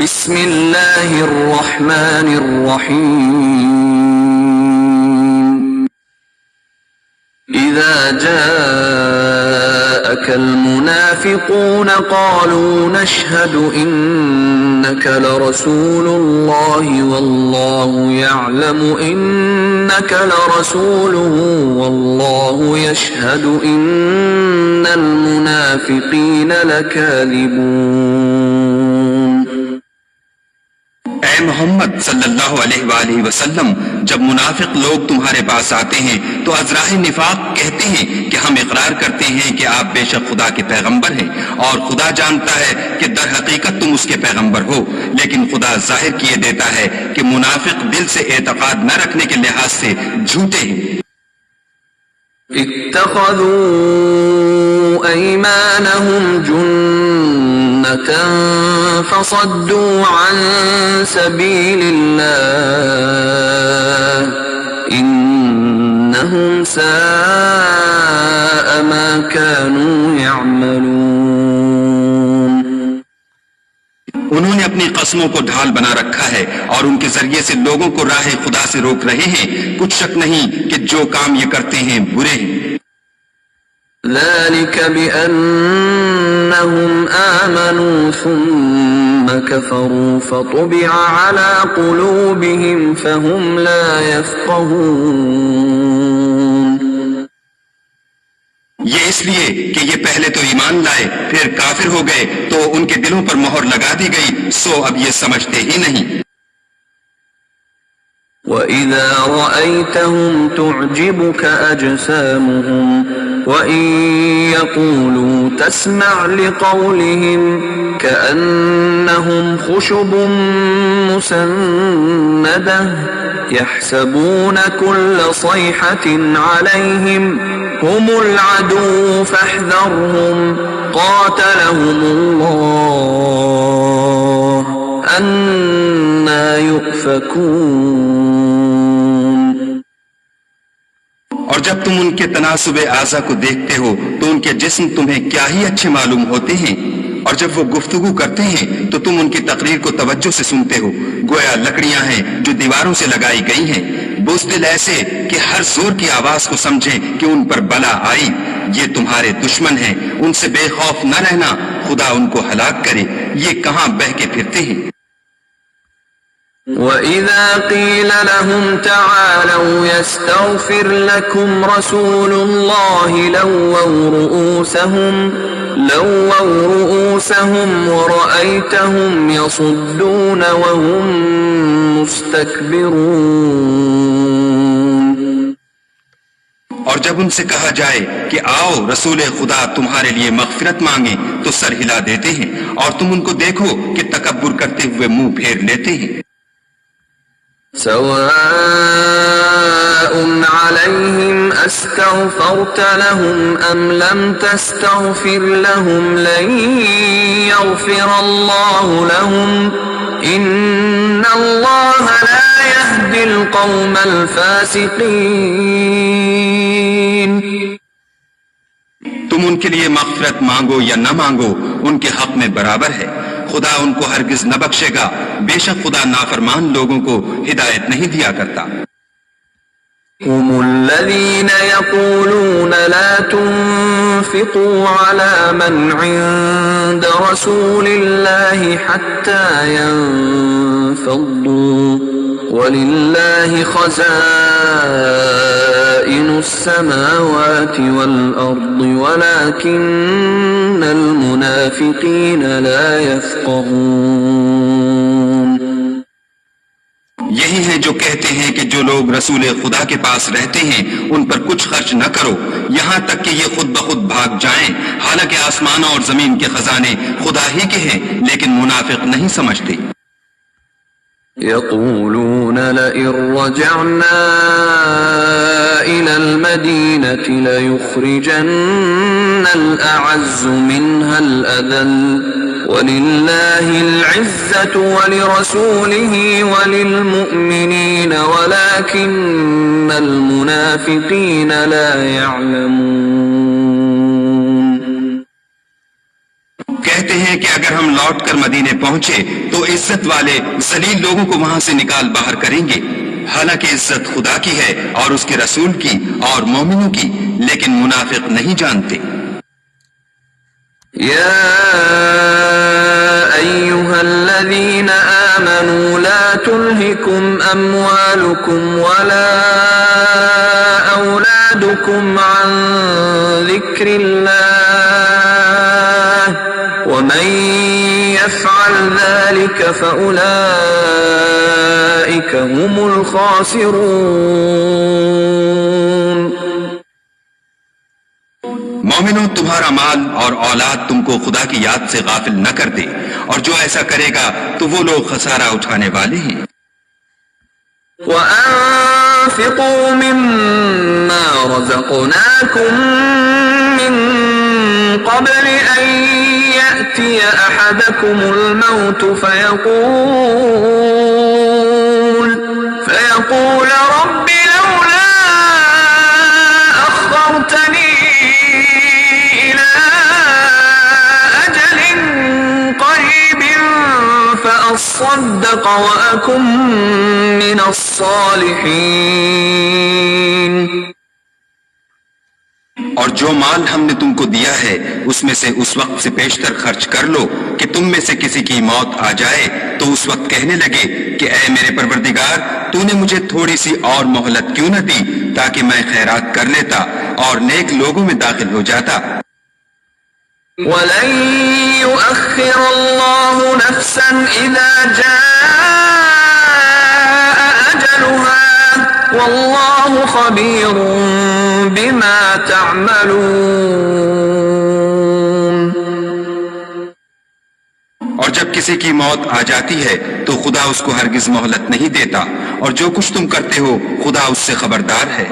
بسم اللہ الرحمن الرحیم اذا جاءك المنافقون قالوا نشهد انك لرسول الله والله يعلم انك لرسوله والله يشهد ان المنافقين لكاذبون۔ اے محمد صلی اللہ علیہ وآلہ وسلم، جب منافق لوگ تمہارے پاس آتے ہیں تو ازراہ نفاق کہتے ہیں کہ ہم اقرار کرتے ہیں کہ آپ بے شک خدا کے پیغمبر ہیں، اور خدا جانتا ہے کہ در حقیقت تم اس کے پیغمبر ہو، لیکن خدا ظاہر کیے دیتا ہے کہ منافق دل سے اعتقاد نہ رکھنے کے لحاظ سے جھوٹے ہیں۔ اتخذوا ایمانہم فصدوا عن سبیل اللہ انہم ساء ما كانوا يعملون۔ انہوں نے اپنی قسموں کو ڈھال بنا رکھا ہے اور ان کے ذریعے سے لوگوں کو راہ خدا سے روک رہے ہیں، کچھ شک نہیں کہ جو کام یہ کرتے ہیں برے ہیں۔ ذلك بأنهم آمنوا ثم كفروا فطبع على قلوبهم فهم لا يفقهون۔ یہ اس لیے کہ یہ پہلے تو ایمان لائے پھر کافر ہو گئے تو ان کے دلوں پر مہر لگا دی گئی، سو اب یہ سمجھتے ہی نہیں۔ وَإِذَا رَأَيْتَهُمْ تُعْجِبُكَ أَجْسَامُهُمْ وَإِن يَقُولُوا تَسْمَعْ لِقَوْلِهِمْ كَأَنَّهُمْ خُشُبٌ مُّسَنَّدَةٌ يَحْسَبُونَ كُلَّ صَيْحَةٍ عَلَيْهِمْ هُمُ الْعَدُوُّ فَاحْذَرْهُمْ قَاتَلَهُمُ اللَّهُ أَنَّىٰ يُؤْفَكُونَ۔ اور جب تم ان کے تناسب اعضا کو دیکھتے ہو تو ان کے جسم تمہیں کیا ہی اچھے معلوم ہوتے ہیں، اور جب وہ گفتگو کرتے ہیں تو تم ان کی تقریر کو توجہ سے سنتے ہو، گویا لکڑیاں ہیں جو دیواروں سے لگائی گئی ہیں، بزدل ایسے کہ ہر زور کی آواز کو سمجھیں کہ ان پر بلا آئی۔ یہ تمہارے دشمن ہیں، ان سے بے خوف نہ رہنا، خدا ان کو ہلاک کرے، یہ کہاں بہ کے پھرتے ہیں۔ وَإِذَا قِيلَ لَهُمْ تَعَالَوْا يَسْتَغْفِرْ لَكُمْ رَسُولُ اللَّهِ لَوَّوْا رُؤُوسَهُمْ وَرَأَيْتَهُمْ يَصُدُّونَ وَهُمْ مُسْتَكْبِرُونَ۔ اور جب ان سے کہا جائے کہ آؤ رسول خدا تمہارے لیے مغفرت مانگے تو سر ہلا دیتے ہیں، اور تم ان کو دیکھو کہ تکبر کرتے ہوئے منہ پھیر لیتے ہیں۔ سواء عليهم استغفرت لهم ام لم تستغفر لهم لن يغفر الله لهم ان الله لا يهدي القوم الفاسقين۔ تم ان کے لیے مغفرت مانگو یا نہ مانگو ان کے حق میں برابر ہے، خدا ان کو ہرگز نہ بخشے گا، بے شک خدا نافرمان لوگوں کو ہدایت نہیں دیا کرتا۔ هم الذين يقولون لا تنفقوا على من عند رسول الله حتى ينفضوا ولله خزائن السماوات والأرض ولكن المنافقين لا يفقهون۔ یہی ہیں جو کہتے ہیں کہ جو لوگ رسول خدا کے پاس رہتے ہیں ان پر کچھ خرچ نہ کرو یہاں تک کہ یہ خود بخود بھاگ جائیں، حالانکہ آسمانوں اور زمین کے خزانے خدا ہی کے ہیں، لیکن منافق نہیں سمجھتے۔ يقولون لئن رجعنا إلى المدينة ليخرجن الأعز منها الأذل ولله العزة ولرسوله وللمؤمنين ولكن المنافقين لا يعلمون۔ کہتے ہیں کہ اگر ہم لوٹ کر مدینے پہنچے تو عزت والے ذلیل لوگوں کو وہاں سے نکال باہر کریں گے، حالانکہ عزت خدا کی ہے اور اس کے رسول کی اور مومنوں کی، لیکن منافق نہیں جانتے۔ يا أيها الذين آمنوا لا تلهكم أموالكم ولا أولادكم عن ذكر الله ومن يفعل ذلك فأولئك هم الخاسرون۔ مومنوں، تمہارا مال اور اولاد تم کو خدا کی یاد سے غافل نہ کر دے، اور جو ایسا کرے گا تو وہ لوگ خسارہ اٹھانے والے ہیں۔ وَأَنفِقُوا مِمَّا رَزَقْنَاكُم مِّن قَبْلِ أَن يَأْتِيَ أَحَدَكُمُ الْمَوْتُ فيقول رب لولا أخرتني إلى أجل قريب فأصدق وأكن من الصالحين۔ اور جو مال ہم نے تم کو دیا ہے اس میں سے اس وقت سے پیشتر خرچ کر لو کہ تم میں سے کسی کی موت آ جائے تو اس وقت کہنے لگے کہ اے میرے پروردگار، تو نے مجھے تھوڑی سی اور مہلت کیوں نہ دی تاکہ میں خیرات کر لیتا اور نیک لوگوں میں داخل ہو جاتا۔ وَلَن يُؤَخِّرَ اللَّهُ نَفْسًا إِذَا جَاءَ أَجَلُهَا وَاللَّهُ خَبِيرٌ بِمَا تَعْمَلُونَ۔ اور جب کسی کی موت آ جاتی ہے تو خدا اس کو ہرگز مہلت نہیں دیتا، اور جو کچھ تم کرتے ہو خدا اس سے خبردار ہے۔